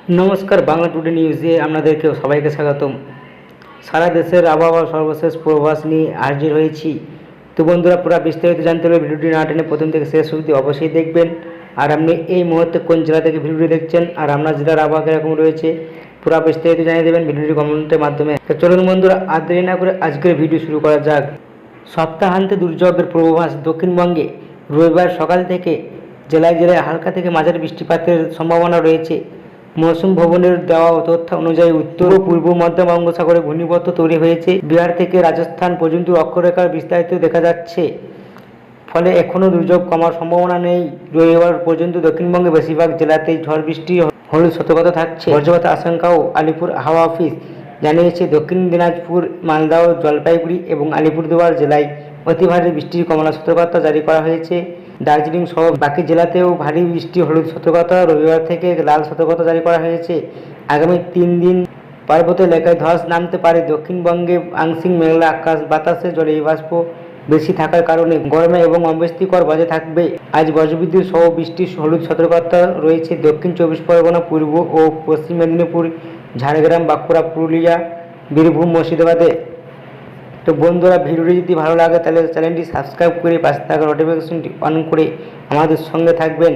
নমস্কার, বাংলা টুডে নিউজে আপনাদেরকে সবাইকে স্বাগতম। সারা দেশের আবহাওয়া সর্বশেষ পূর্বাভাস নিয়ে হাজির হয়েছি। তো বন্ধুরা, পুরো বিস্তারিত জানতে হলে ভিডিওটি না টেনে প্রথম থেকে শেষ অবধি অবশ্যই দেখবেন। আর আপনি এই মুহূর্তে কোন জেলা থেকে ভিডিওটি দেখছেন আর আপনার জেলার আবহাওয়া কীরকম রয়েছে পুরো বিস্তারিত জানিয়ে দেবেন ভিডিওটি কমেন্টের মাধ্যমে। তো চলুন বন্ধুরা, আর দেরি না করে আজকের ভিডিও শুরু করা যাক। সপ্তাহান্তে দুর্যোগের পূর্বাভাস। দক্ষিণবঙ্গে রবিবার সকাল থেকে জেলায় জেলায় হালকা থেকে মাঝারি বৃষ্টিপাতের সম্ভাবনা রয়েছে। মৌসুম ভবনের দেওয়া তথ্য অনুযায়ী উত্তর ও পূর্ব মধ্য বঙ্গোপসাগরে ঘূর্ণিবর্ত তৈরি হয়েছে। বিহার থেকে রাজস্থান পর্যন্ত অক্ষরেখার বিস্তারিত দেখা যাচ্ছে, ফলে এখনও দুর্যোগ কমার সম্ভাবনা নেই। রবিবার পর্যন্ত দক্ষিণবঙ্গে বেশিরভাগ জেলাতেই ঝড় বৃষ্টি হলুদ সতর্কতা থাকছে। বজ্রপাতের আশঙ্কাও আলিপুর হাওয়া অফিস জানিয়েছে। দক্ষিণ দিনাজপুর, মালদহ, জলপাইগুড়ি এবং আলিপুরদুয়ার জেলায় অতি ভারী বৃষ্টির কমলা সতর্কতা জারি করা হয়েছে। দার্জিলিং সহ বাকি জেলাতেও ভারী বৃষ্টি হলুদ সতর্কতা, রবিবার থেকে লাল সতর্কতা জারি করা হয়েছে। আগামী 3 দিন পার্বত্য এলাকায় ধস নামতে পারে। দক্ষিণবঙ্গে আংশিক মেঘলা আকাশ, বাতাসে জলীয় বাষ্প বেশি থাকার কারণে গরমে এবং অস্বস্তিকর বজায় থাকবে। আজ বজ্রবিদ্যুৎ সহ বৃষ্টির হলুদ সতর্কতা রয়েছে দক্ষিণ 24 পরগনা, পূর্ব ও পশ্চিম মেদিনীপুর, ঝাড়গ্রাম, বাঁকুড়া, পুরুলিয়া, বীরভূম, মুর্শিদাবাদে। তো বন্ধুরা, ভিডিওটি যদি ভালো লাগে তাহলে চ্যানেলটি সাবস্ক্রাইব করে পাশে থাকা নোটিফিকেশনটি অন করে আমাদের সঙ্গে থাকবেন।